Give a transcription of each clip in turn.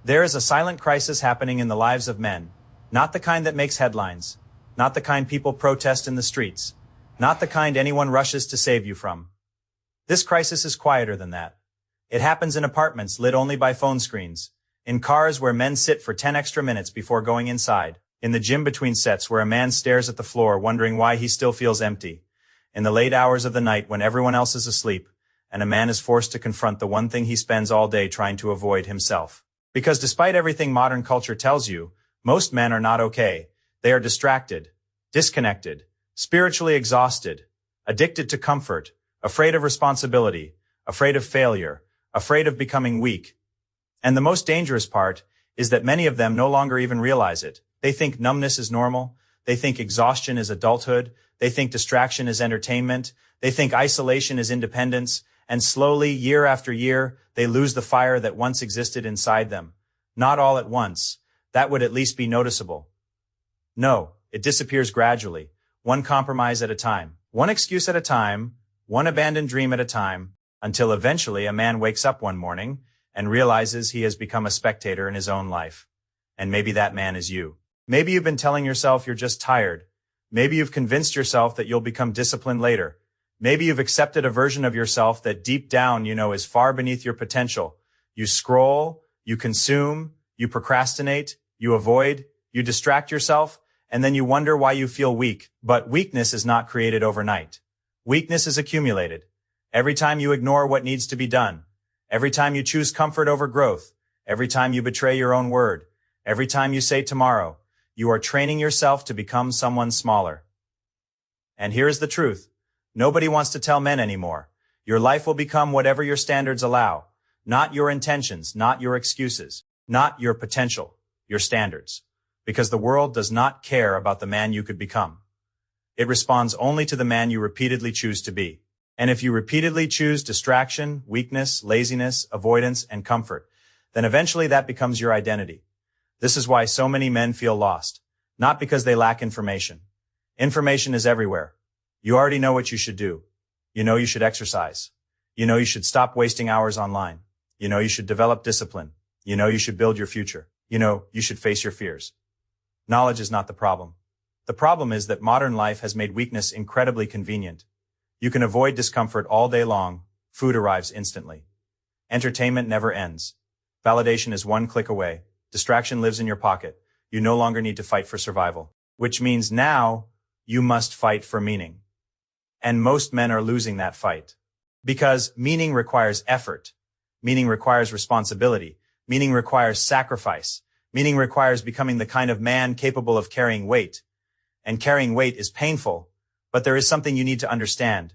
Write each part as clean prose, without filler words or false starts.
There is a silent crisis happening in the lives of men, not the kind that makes headlines, not the kind people protest in the streets, not the kind anyone rushes to save you from. This crisis is quieter than that. It happens in apartments lit only by phone screens, in cars where men sit for 10 extra minutes before going inside, in the gym between sets where a man stares at the floor wondering why he still feels empty, in the late hours of the night when everyone else is asleep, and a man is forced to confront the one thing he spends all day trying to avoid himself. Because despite everything modern culture tells you, most men are not okay. They are distracted, disconnected, spiritually exhausted, addicted to comfort, afraid of responsibility, afraid of failure, afraid of becoming weak. And the most dangerous part is that many of them no longer even realize it. They think numbness is normal. They think exhaustion is adulthood. They think distraction is entertainment. They think isolation is independence. And slowly, year after year, they lose the fire that once existed inside them. Not all at once. That would at least be noticeable. No, it disappears gradually, one compromise at a time, one excuse at a time, one abandoned dream at a time, until eventually a man wakes up one morning and realizes he has become a spectator in his own life. And maybe that man is you. Maybe you've been telling yourself you're just tired. Maybe you've convinced yourself that you'll become disciplined later. Maybe you've accepted a version of yourself that deep down you know is far beneath your potential. You scroll, you consume, you procrastinate, you avoid, you distract yourself, and then you wonder why you feel weak. But weakness is not created overnight. Weakness is accumulated. Every time you ignore what needs to be done, every time you choose comfort over growth, every time you betray your own word, every time you say tomorrow, you are training yourself to become someone smaller. And here's the truth. Nobody wants to tell men anymore. Your life will become whatever your standards allow, not your intentions, not your excuses, not your potential, your standards. Because the world does not care about the man you could become. It responds only to the man you repeatedly choose to be. And if you repeatedly choose distraction, weakness, laziness, avoidance, and comfort, then eventually that becomes your identity. This is why so many men feel lost, not because they lack information. Information is everywhere. You already know what you should do. You know you should exercise. You know you should stop wasting hours online. You know you should develop discipline. You know you should build your future. You know you should face your fears. Knowledge is not the problem. The problem is that modern life has made weakness incredibly convenient. You can avoid discomfort all day long. Food arrives instantly. Entertainment never ends. Validation is one click away. Distraction lives in your pocket. You no longer need to fight for survival. Which means now you must fight for meaning. And most men are losing that fight. Because meaning requires effort. Meaning requires responsibility. Meaning requires sacrifice. Meaning requires becoming the kind of man capable of carrying weight. And carrying weight is painful, but there is something you need to understand.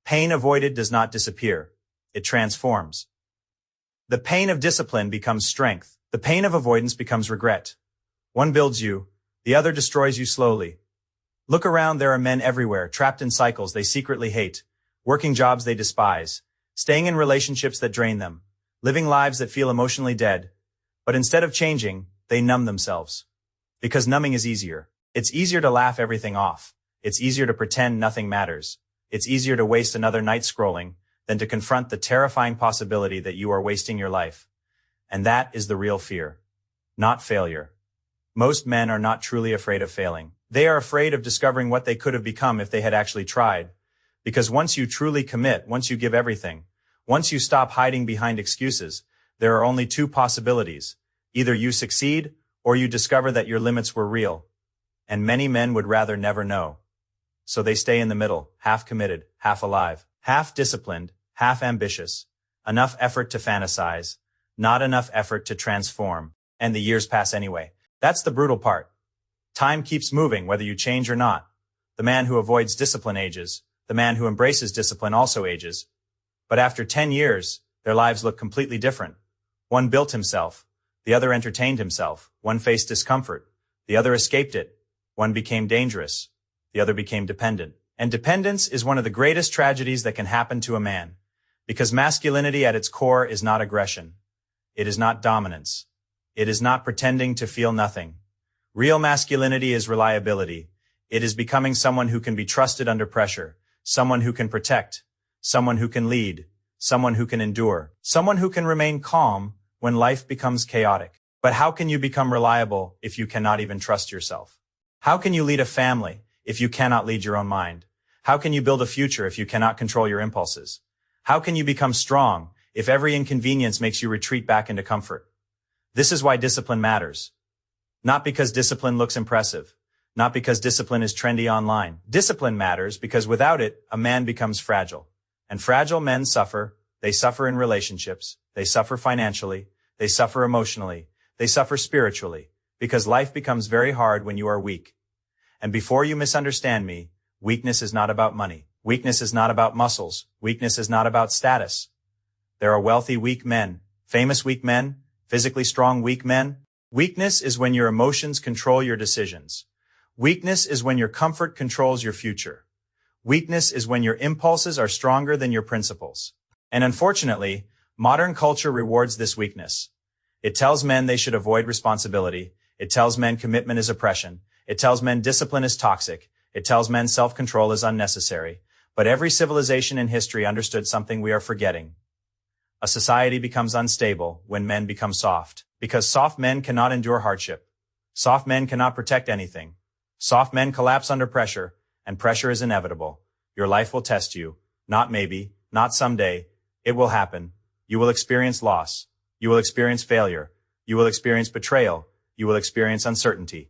Pain avoided does not disappear. It transforms. The pain of discipline becomes strength. The pain of avoidance becomes regret. One builds you, the other destroys you slowly. Look around, there are men everywhere, trapped in cycles they secretly hate, working jobs they despise, staying in relationships that drain them, living lives that feel emotionally dead. But instead of changing, they numb themselves. Because numbing is easier. It's easier to laugh everything off. It's easier to pretend nothing matters. It's easier to waste another night scrolling than to confront the terrifying possibility that you are wasting your life. And that is the real fear, not failure. Most men are not truly afraid of failing. They are afraid of discovering what they could have become if they had actually tried. Because once you truly commit, once you give everything, once you stop hiding behind excuses, there are only two possibilities. Either you succeed or you discover that your limits were real. And many men would rather never know. So they stay in the middle, half committed, half alive, half disciplined, half ambitious, enough effort to fantasize, not enough effort to transform. And the years pass anyway. That's the brutal part. Time keeps moving whether you change or not. The man who avoids discipline ages. The man who embraces discipline also ages. But after 10 years, their lives look completely different. One built himself. The other entertained himself. One faced discomfort. The other escaped it. One became dangerous. The other became dependent. And dependence is one of the greatest tragedies that can happen to a man. Because masculinity at its core is not aggression. It is not dominance. It is not pretending to feel nothing. Real masculinity is reliability. It is becoming someone who can be trusted under pressure, someone who can protect, someone who can lead, someone who can endure, someone who can remain calm when life becomes chaotic. But how can you become reliable if you cannot even trust yourself? How can you lead a family if you cannot lead your own mind? How can you build a future if you cannot control your impulses? How can you become strong if every inconvenience makes you retreat back into comfort? This is why discipline matters. Not because discipline looks impressive. Not because discipline is trendy online. Discipline matters because without it, a man becomes fragile. And fragile men suffer. They suffer in relationships. They suffer financially. They suffer emotionally. They suffer spiritually. Because life becomes very hard when you are weak. And before you misunderstand me, weakness is not about money. Weakness is not about muscles. Weakness is not about status. There are wealthy weak men, famous weak men, physically strong weak men. Weakness is when your emotions control your decisions. Weakness is when your comfort controls your future. Weakness is when your impulses are stronger than your principles. And unfortunately, modern culture rewards this weakness. It tells men they should avoid responsibility. It tells men commitment is oppression. It tells men discipline is toxic. It tells men self-control is unnecessary. But every civilization in history understood something we are forgetting. A society becomes unstable when men become soft, because soft men cannot endure hardship. Soft men cannot protect anything. Soft men collapse under pressure, and pressure is inevitable. Your life will test you. Not maybe, not someday. It will happen. You will experience loss. You will experience failure. You will experience betrayal. You will experience uncertainty.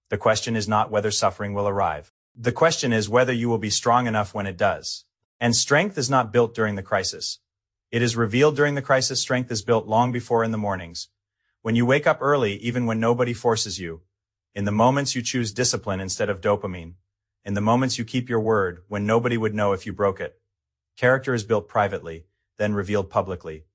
The question is not whether suffering will arrive. The question is whether you will be strong enough when it does. And strength is not built during the crisis. It is revealed during the crisis. Strength is built long before in the mornings. When you wake up early, even when nobody forces you. In the moments you choose discipline instead of dopamine. In the moments you keep your word when nobody would know if you broke it. Character is built privately, then revealed publicly.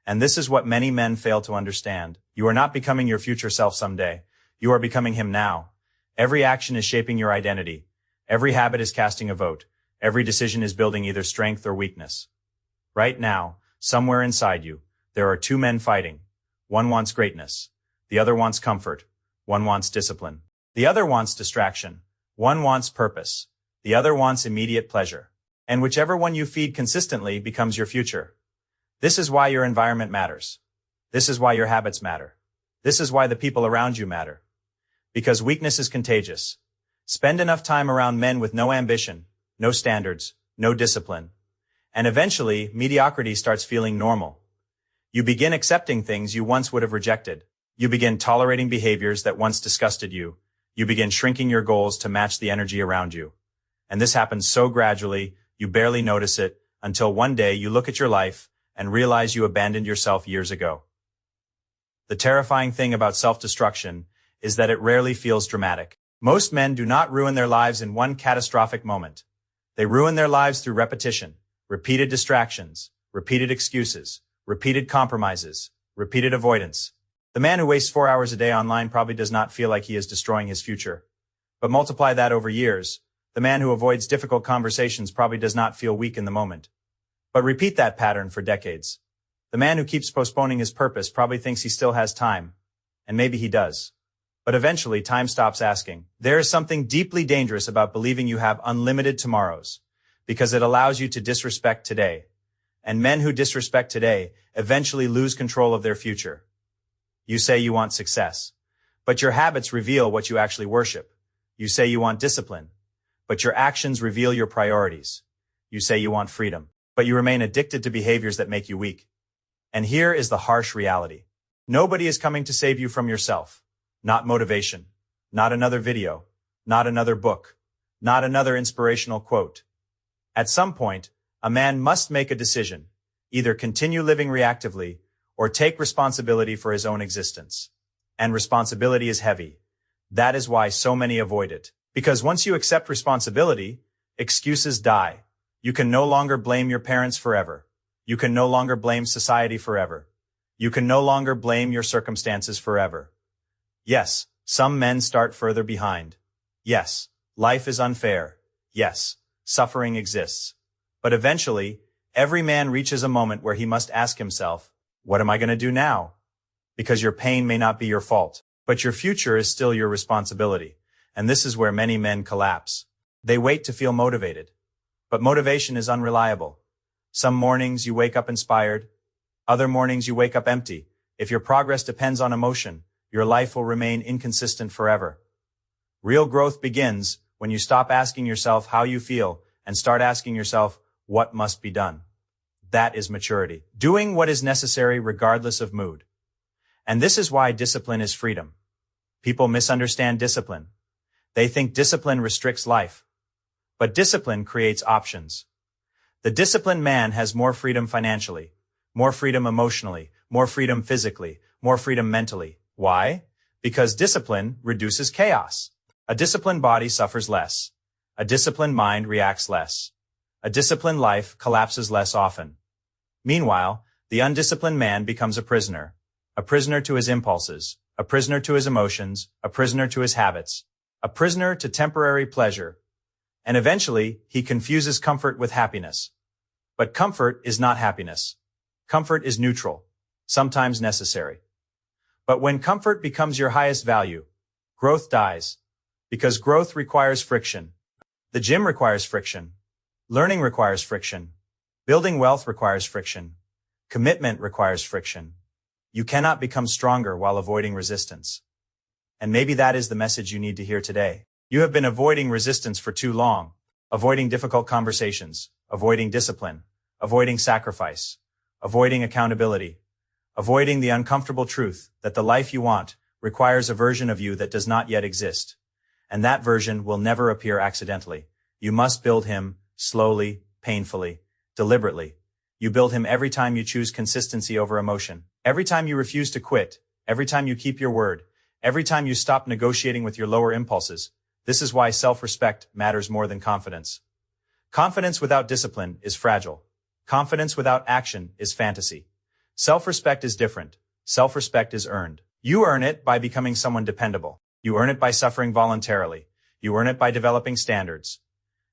And this is what many men fail to understand. You are not becoming your future self someday. You are becoming him now. Every action is shaping your identity. Every habit is casting a vote. Every decision is building either strength or weakness. Right now, somewhere inside you, there are two men fighting. One wants greatness. The other wants comfort. One wants discipline. The other wants distraction. One wants purpose. The other wants immediate pleasure. And whichever one you feed consistently becomes your future. This is why your environment matters. This is why your habits matter. This is why the people around you matter. Because weakness is contagious. Spend enough time around men with no ambition, no standards, no discipline. And eventually, mediocrity starts feeling normal. You begin accepting things you once would have rejected. You begin tolerating behaviors that once disgusted you. You begin shrinking your goals to match the energy around you. And this happens so gradually, you barely notice it, until one day you look at your life and realize you abandoned yourself years ago. The terrifying thing about self-destruction is that it rarely feels dramatic. Most men do not ruin their lives in one catastrophic moment. They ruin their lives through repetition, repeated distractions, repeated excuses, repeated compromises, repeated avoidance. The man who wastes 4 hours a day online probably does not feel like he is destroying his future. But multiply that over years. The man who avoids difficult conversations probably does not feel weak in the moment. But repeat that pattern for decades. The man who keeps postponing his purpose probably thinks he still has time. And maybe he does. But eventually time stops asking. There is something deeply dangerous about believing you have unlimited tomorrows, because it allows you to disrespect today. And men who disrespect today eventually lose control of their future. You say you want success, but your habits reveal what you actually worship. You say you want discipline, but your actions reveal your priorities. You say you want freedom, but you remain addicted to behaviors that make you weak. And here is the harsh reality. Nobody is coming to save you from yourself. Not motivation, not another video, not another book, not another inspirational quote. At some point, a man must make a decision, either continue living reactively or take responsibility for his own existence. And responsibility is heavy. That is why so many avoid it. Because once you accept responsibility, excuses die. You can no longer blame your parents forever. You can no longer blame society forever. You can no longer blame your circumstances forever. Yes, some men start further behind. Yes, life is unfair. Yes, suffering exists. But eventually, every man reaches a moment where he must ask himself, what am I going to do now? Because your pain may not be your fault, but your future is still your responsibility. And this is where many men collapse. They wait to feel motivated. But motivation is unreliable. Some mornings you wake up inspired. Other mornings you wake up empty, If your progress depends on emotion, your life will remain inconsistent forever. Real growth begins when you stop asking yourself how you feel and start asking yourself what must be done. That is maturity. Doing what is necessary regardless of mood. And this is why discipline is freedom. People misunderstand discipline. They think discipline restricts life. But discipline creates options. The disciplined man has more freedom financially, more freedom emotionally, more freedom physically, more freedom mentally. Why? Because discipline reduces chaos. A disciplined body suffers less. A disciplined mind reacts less. A disciplined life collapses less often. Meanwhile, the undisciplined man becomes a prisoner to his impulses, a prisoner to his emotions, a prisoner to his habits, a prisoner to temporary pleasure, and eventually he confuses comfort with happiness. But comfort is not happiness. Comfort is neutral, sometimes necessary. But when comfort becomes your highest value, growth dies, because growth requires friction. The gym requires friction. Learning requires friction. Building wealth requires friction. Commitment requires friction. You cannot become stronger while avoiding resistance. And maybe that is the message you need to hear today. You have been avoiding resistance for too long, avoiding difficult conversations, avoiding discipline, avoiding sacrifice, avoiding accountability, avoiding the uncomfortable truth that the life you want requires a version of you that does not yet exist. And that version will never appear accidentally. You must build him slowly, painfully, deliberately. You build him every time you choose consistency over emotion, every time you refuse to quit, every time you keep your word, every time you stop negotiating with your lower impulses. This is why self-respect matters more than confidence. Confidence without discipline is fragile. Confidence without action is fantasy. Self-respect is different. Self-respect is earned. You earn it by becoming someone dependable. You earn it by suffering voluntarily. You earn it by developing standards.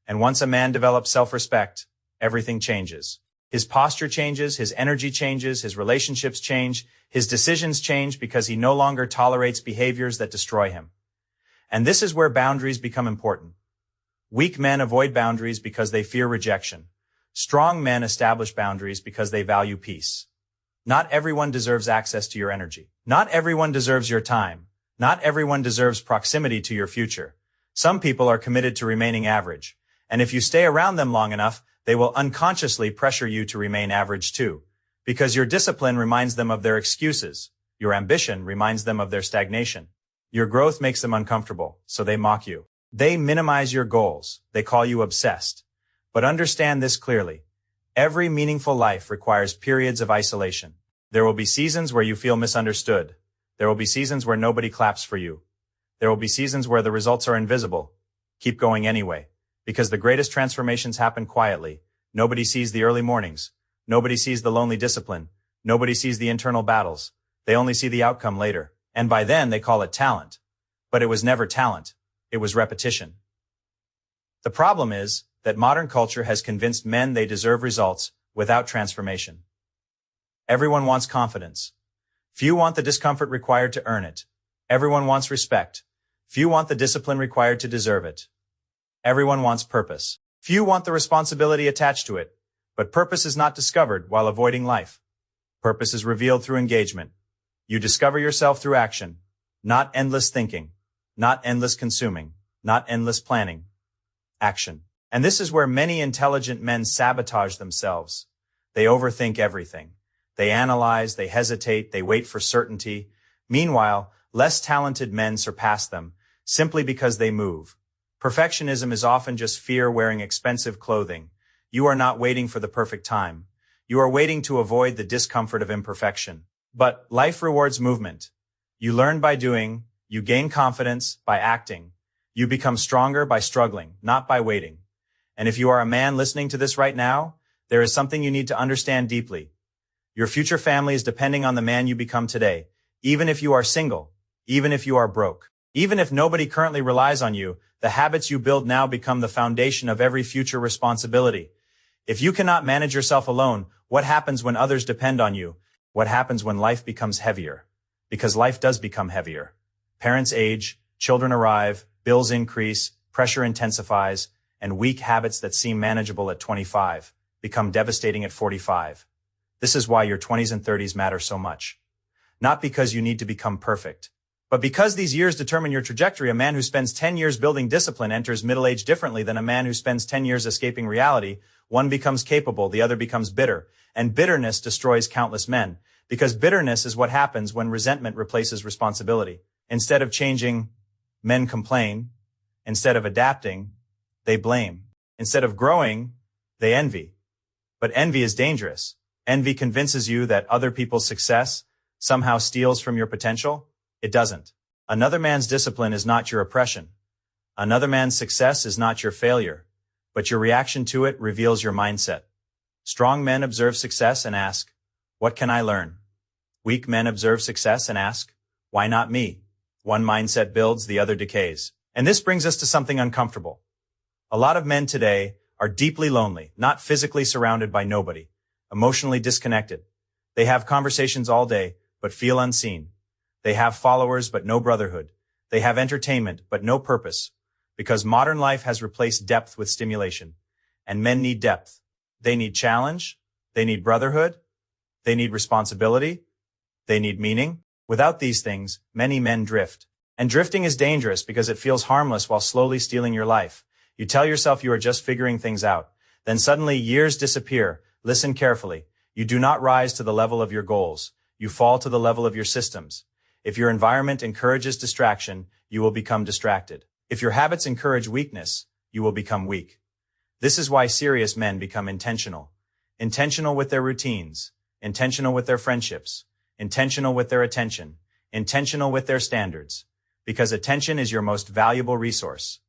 And once a man develops self-respect, everything changes. His posture changes, his energy changes, his relationships change, his decisions change because he no longer tolerates behaviors that destroy him. And this is where boundaries become important. Weak men avoid boundaries because they fear rejection. Strong men establish boundaries because they value peace. Not everyone deserves access to your energy. Not everyone deserves your time. Not everyone deserves proximity to your future. Some people are committed to remaining average. And if you stay around them long enough, they will unconsciously pressure you to remain average too. Because your discipline reminds them of their excuses. Your ambition reminds them of their stagnation. Your growth makes them uncomfortable, so they mock you. They minimize your goals. They call you obsessed. But understand this clearly. Every meaningful life requires periods of isolation. There will be seasons where you feel misunderstood. There will be seasons where nobody claps for you. There will be seasons where the results are invisible. Keep going anyway. Because the greatest transformations happen quietly. Nobody sees the early mornings. Nobody sees the lonely discipline. Nobody sees the internal battles. They only see the outcome later. And by then they call it talent. But it was never talent. It was repetition. The problem is that modern culture has convinced men they deserve results without transformation. Everyone wants confidence. Few want the discomfort required to earn it. Everyone wants respect. Few want the discipline required to deserve it. Everyone wants purpose. Few want the responsibility attached to it. But purpose is not discovered while avoiding life. Purpose is revealed through engagement. You discover yourself through action, not endless thinking, not endless consuming, not endless planning. Action. And this is where many intelligent men sabotage themselves. They overthink everything. They analyze, they hesitate, they wait for certainty. Meanwhile, less talented men surpass them simply because they move. Perfectionism is often just fear wearing expensive clothing. You are not waiting for the perfect time. You are waiting to avoid the discomfort of imperfection. But life rewards movement. You learn by doing, you gain confidence by acting. You become stronger by struggling, not by waiting. And if you are a man listening to this right now, there is something you need to understand deeply. Your future family is depending on the man you become today, even if you are single, even if you are broke, even if nobody currently relies on you. The habits you build now become the foundation of every future responsibility. If you cannot manage yourself alone, what happens when others depend on you? What happens when life becomes heavier? Because life does become heavier. Parents age, children arrive, bills increase, pressure intensifies, and weak habits that seem manageable at 25 become devastating at 45. This is why your 20s and 30s matter so much. not because you need to become perfect, but because these years determine your trajectory. A man who spends 10 years building discipline enters middle age differently than a man who spends 10 years escaping reality. One becomes capable, the other becomes bitter, and bitterness destroys countless men, because bitterness is what happens when resentment replaces responsibility. Instead of changing, men complain. Instead of adapting, they blame. Instead of growing, they envy. But envy is dangerous. Envy convinces you that other people's success somehow steals from your potential. It doesn't. Another man's discipline is not your oppression. Another man's success is not your failure, but your reaction to it reveals your mindset. Strong men observe success and ask, what can I learn? Weak men observe success and ask, why not me? One mindset builds, the other decays. And this brings us to something uncomfortable. A lot of men today are deeply lonely, not physically surrounded by nobody, emotionally disconnected. They have conversations all day, but feel unseen. They have followers, but no brotherhood. They have entertainment, but no purpose. Because modern life has replaced depth with stimulation. And men need depth. They need challenge. They need brotherhood. They need responsibility. They need meaning. Without these things, many men drift. And drifting is dangerous because it feels harmless while slowly stealing your life. You tell yourself you are just figuring things out. Then suddenly years disappear. Listen carefully. You do not rise to the level of your goals. You fall to the level of your systems. If your environment encourages distraction, you will become distracted. If your habits encourage weakness, you will become weak. This is why serious men become intentional. Intentional with their routines. Intentional with their friendships. Intentional with their attention. Intentional with their standards. Because attention is your most valuable resource.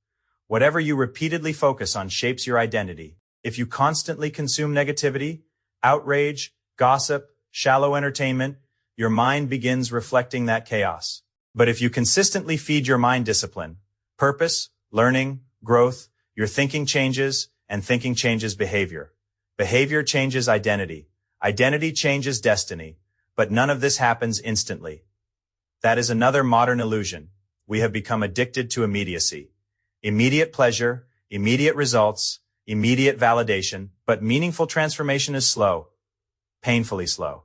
Whatever you repeatedly focus on shapes your identity. If you constantly consume negativity, outrage, gossip, shallow entertainment, your mind begins reflecting that chaos. But if you consistently feed your mind discipline, purpose, learning, growth, your thinking changes, and thinking changes behavior. Behavior changes identity. Identity changes destiny. But none of this happens instantly. That is another modern illusion. We have become addicted to immediacy. Immediate pleasure, immediate results, immediate validation, but meaningful transformation is slow, painfully slow.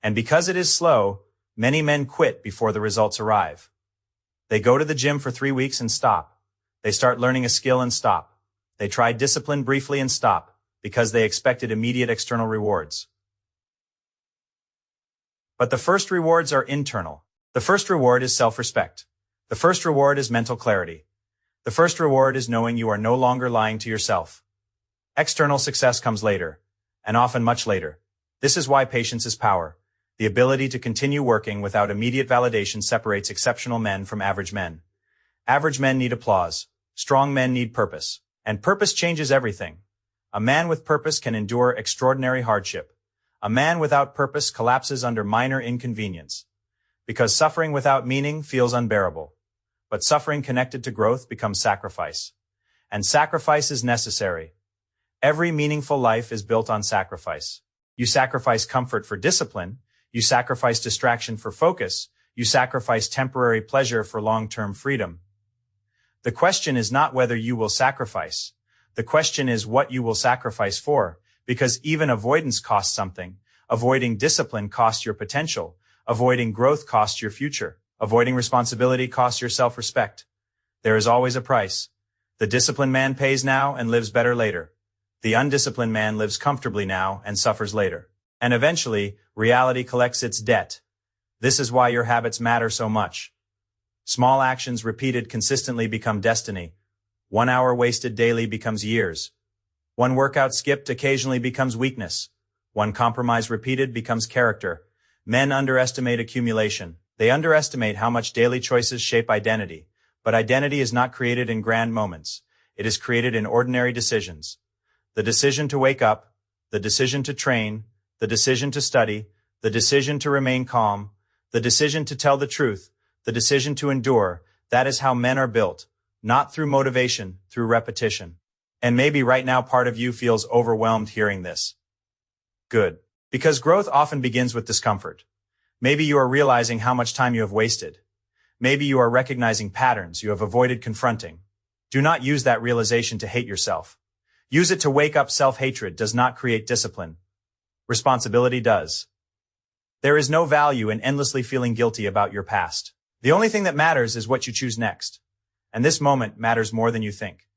And because it is slow, many men quit before the results arrive. They go to the gym for 3 weeks and stop. They start learning a skill and stop. They try discipline briefly and stop, because they expected immediate external rewards. But the first rewards are internal. The first reward is self-respect. The first reward is mental clarity. The first reward is knowing you are no longer lying to yourself. External success comes later, and often much later. This is why patience is power. The ability to continue working without immediate validation separates exceptional men from average men. Average men need applause. Strong men need purpose. And purpose changes everything. A man with purpose can endure extraordinary hardship. A man without purpose collapses under minor inconvenience. Because suffering without meaning feels unbearable. But suffering connected to growth becomes sacrifice. And sacrifice is necessary. Every meaningful life is built on sacrifice. You sacrifice comfort for discipline. You sacrifice distraction for focus. You sacrifice temporary pleasure for long-term freedom. The question is not whether you will sacrifice. The question is what you will sacrifice for, because even avoidance costs something. Avoiding discipline costs your potential. Avoiding growth costs your future. Avoiding responsibility costs your self-respect. There is always a price. The disciplined man pays now and lives better later. The undisciplined man lives comfortably now and suffers later. And eventually, reality collects its debt. This is why your habits matter so much. Small actions repeated consistently become destiny. 1 hour wasted daily becomes years. One workout skipped occasionally becomes weakness. One compromise repeated becomes character. Men underestimate accumulation. They underestimate how much daily choices shape identity. But identity is not created in grand moments. It is created in ordinary decisions. The decision to wake up, the decision to train, the decision to study, the decision to remain calm, the decision to tell the truth, the decision to endure, that is how men are built, not through motivation, through repetition. And maybe right now part of you feels overwhelmed hearing this. Good. Because growth often begins with discomfort. Maybe you are realizing how much time you have wasted. Maybe you are recognizing patterns you have avoided confronting. Do not use that realization to hate yourself. Use it to wake up. Self-hatred does not create discipline. Responsibility does. There is no value in endlessly feeling guilty about your past. The only thing that matters is what you choose next. And this moment matters more than you think.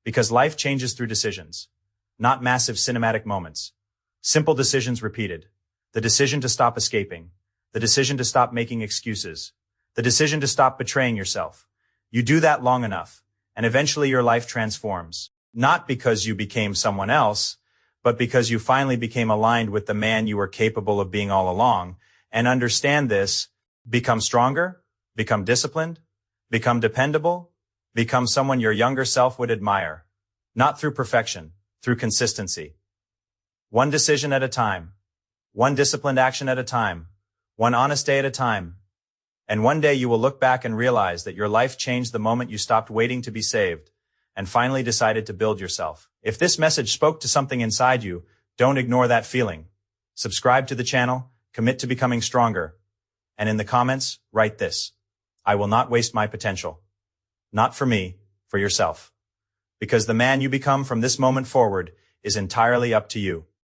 Because life changes through decisions, not massive cinematic moments. Simple decisions repeated. The decision to stop escaping. The decision to stop making excuses. The decision to stop betraying yourself. You do that long enough, and eventually your life transforms. Not because you became someone else, but because you finally became aligned with the man you were capable of being all along. And understand this, become stronger, become disciplined, become dependable, become someone your younger self would admire. Not through perfection, through consistency. One decision at a time. One disciplined action at a time. One honest day at a time. And one day you will look back and realize that your life changed the moment you stopped waiting to be saved and finally decided to build yourself. If this message spoke to something inside you, don't ignore that feeling. Subscribe to the channel, commit to becoming stronger. And in the comments, write this: I will not waste my potential. Not for me, for yourself. Because the man you become from this moment forward is entirely up to you.